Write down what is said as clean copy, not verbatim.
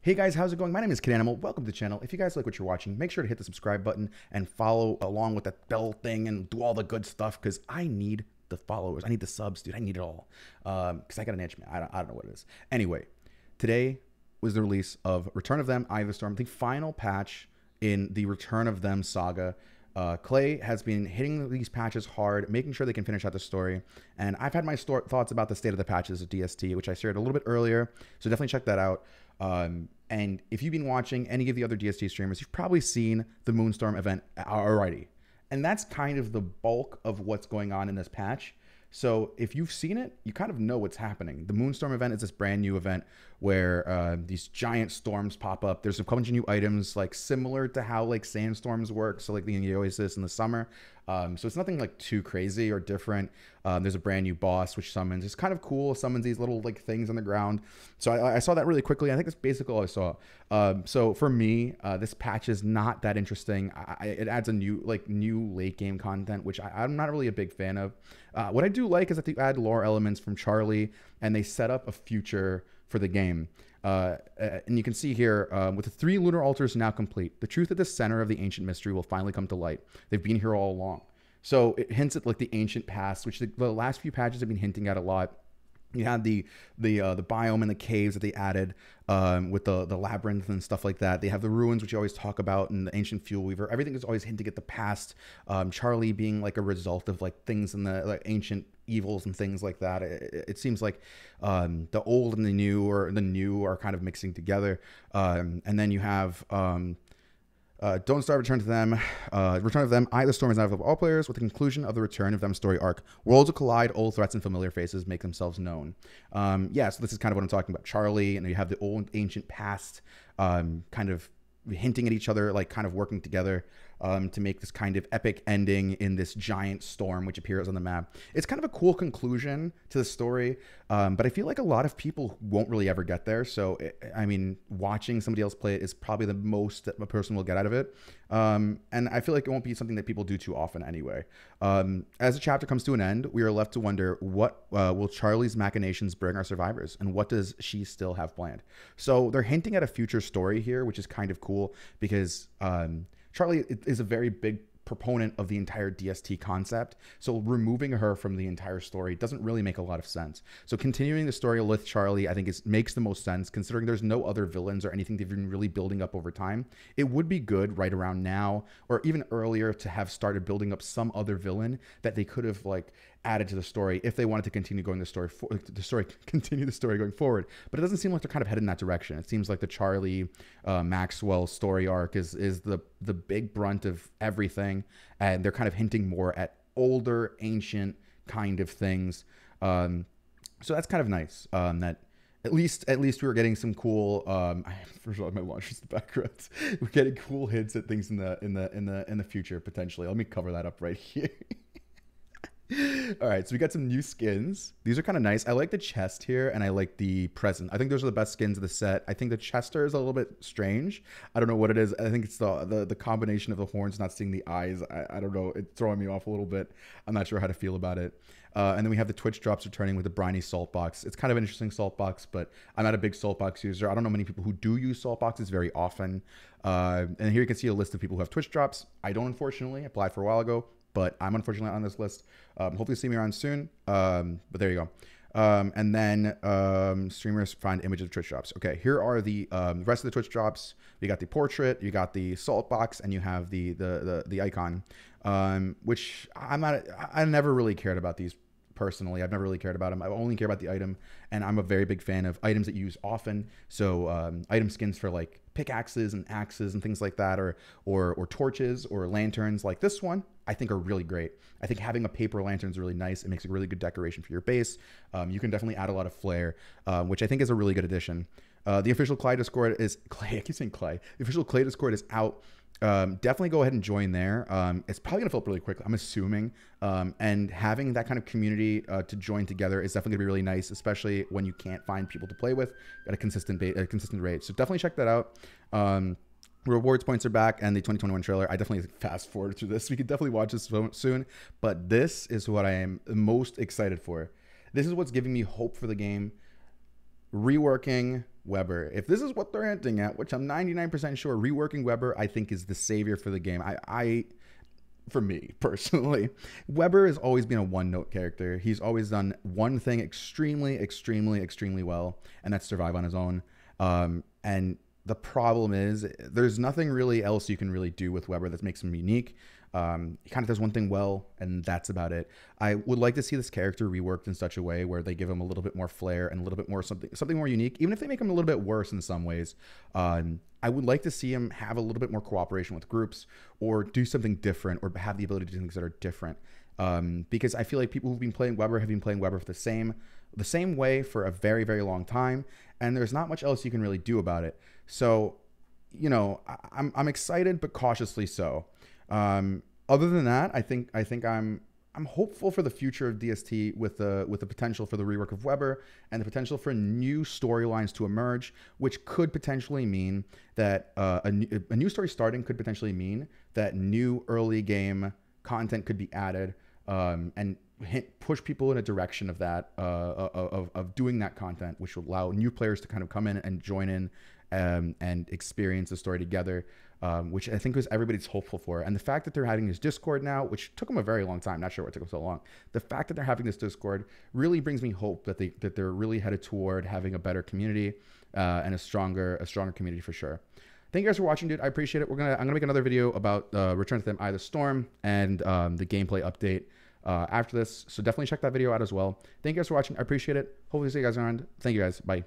Hey guys, how's it going? My name is Kid Animal. Welcome to the channel. If you guys like what you're watching, make sure to hit the subscribe button and follow along with that bell thing and do all the good stuff because I need the followers. I need the subs, dude. I need it all because I got an itch, man. I don't know what it is. Anyway, today was the release of Return of Them, Eye of the Storm, the final patch in the Return of Them saga. Clay has been hitting these patches hard, making sure they can finish out the story. And I've had my thoughts about the state of the patches of DST, which I shared a little bit earlier. So definitely check that out. And if you've been watching any of the other DST streamers, you've probably seen the Moonstorm event already. And that's kind of the bulk of what's going on in this patch. So if you've seen it, you kind of know what's happening. The Moonstorm event is this brand new event where these giant storms pop up. There's a bunch of new items, like similar to how like sandstorms work. So like the Oasis in the summer. So it's nothing like too crazy or different. There's a brand new boss which summons. It's kind of cool. Summons these little like things on the ground. So I saw that really quickly. I think that's basically all I saw. So for me, this patch is not that interesting. It adds a new late game content, which I'm not really a big fan of. What I do like is that they add lore elements from Charlie and they set up a future for the game. And you can see here, with the 3 lunar altars now complete, the truth at the center of the ancient mystery will finally come to light. They've been here all along. So it hints at like the ancient past, which the last few patches have been hinting at a lot. You had the biome and the caves that they added with the labyrinth and stuff like that. They have the ruins, which you always talk about, and the ancient fuel weaver. Everything is always hinting at the past. Charlie being like a result of like things in the like ancient evils and things like that. It seems like the old and the new, or the new, are kind of mixing together. And then you have Don't Starve, Return to Them. Return of Them, Eye of the Storm is now available for all players with the conclusion of the Return of Them story arc. Worlds will collide, old threats and familiar faces make themselves known. Yeah, so this is kind of what I'm talking about. Charlie, and you have the old ancient past kind of hinting at each other, like kind of working together to make this kind of epic ending in this giant storm which appears on the map. It's kind of a cool conclusion to the story, but I feel like a lot of people won't really ever get there. So I mean, watching somebody else play it is probably the most that a person will get out of it, and I feel like it won't be something that people do too often anyway. As the chapter comes to an end, we are left to wonder, what will Charlie's machinations bring our survivors, and what does she still have planned? So they're hinting at a future story here, which is kind of cool because Charlie is a very big proponent of the entire DST concept. So removing her from the entire story doesn't really make a lot of sense. So continuing the story with Charlie, I think makes the most sense, considering there's no other villains or anything they've been really building up over time. It would be good right around now, or even earlier, to have started building up some other villain that they could have like added to the story if they wanted to continue going continue the story going forward. But it doesn't seem like they're kind of headed in that direction. It seems like the Charlie Maxwell story arc is the big brunt of everything, and they're kind of hinting more at older ancient kind of things. So that's kind of nice. That at least we were getting some cool. First of all, my launch is the background. We're getting cool hints at things in the future potentially. Let me cover that up right here. All right, so we got some new skins. These are kind of nice. I like the chest here, and I like the present. I think those are the best skins of the set. I think the chester is a little bit strange. I don't know what it is. I think it's the combination of the horns not seeing the eyes. I don't know. It's throwing me off a little bit. I'm not sure how to feel about it. And then we have the Twitch drops returning with the briny salt box. It's kind of an interesting salt box, but I'm not a big salt box user. I don't know many people who do use salt boxes very often. And here you can see a list of people who have Twitch drops. I don't, unfortunately. I applied for a while ago, but I'm unfortunately on this list. Hopefully see me around soon. But there you go. And then streamers find images of Twitch drops. Okay, here are the rest of the Twitch drops. You got the portrait, you got the salt box, and you have the icon, which I never really cared about these personally. I've never really cared about them. I only care about the item, and I'm a very big fan of items that you use often. So item skins for like pickaxes and axes and things like that, or torches or lanterns like this one, I think are really great. I think having a paper lantern is really nice. It makes a really good decoration for your base. You can definitely add a lot of flair, which I think is a really good addition. The official Clay Discord is Clay. I keep saying Clay. The official Clay Discord is out. Definitely go ahead and join there. It's probably gonna fill up really quickly, I'm assuming. And having that kind of community to join together is definitely gonna be really nice, especially when you can't find people to play with at a consistent rate. So definitely check that out. Rewards points are back, and the 2021 trailer. I definitely fast forward through this. We can definitely watch this soon, but this is what I am most excited for. This is what's giving me hope for the game. Reworking Weber. If this is what they're hinting at, which I'm 99% sure, Reworking Weber, I think, is the savior for the game. For me personally, Weber has always been a one-note character. He's always done one thing extremely, extremely, extremely well, and that's survive on his own. And the problem is there's nothing really else you can really do with Weber that makes him unique. He kind of does one thing well, and that's about it. I would like to see this character reworked in such a way where they give him a little bit more flair and a little bit more something more unique, even if they make him a little bit worse in some ways. I would like to see him have a little bit more cooperation with groups, or do something different, or have the ability to do things that are different. Because I feel like people who've been playing Weber have been playing Weber for the same way for a very, very long time, and there's not much else you can really do about it. So, you know, I'm excited, but cautiously so. Other than that, I think I'm hopeful for the future of DST with the potential for the rework of Weber and the potential for new storylines to emerge, which could potentially mean that a new story starting could potentially mean that new early game content could be added, and push people in a direction of that, of doing that content, which will allow new players to kind of come in and join in, and experience the story together, which I think was everybody's hopeful for. And the fact that they're having this Discord now, which took them a very long time, not sure what took them so long, the fact that they're having this Discord really brings me hope that they're really headed toward having a better community, and a stronger community for sure. Thank you guys for watching, dude. I appreciate it. I'm gonna make another video about Return to Them Eye of the Storm and the gameplay update after this, so definitely check that video out as well. Thank you guys for watching. I appreciate it. Hopefully see you guys around. Thank you guys. Bye.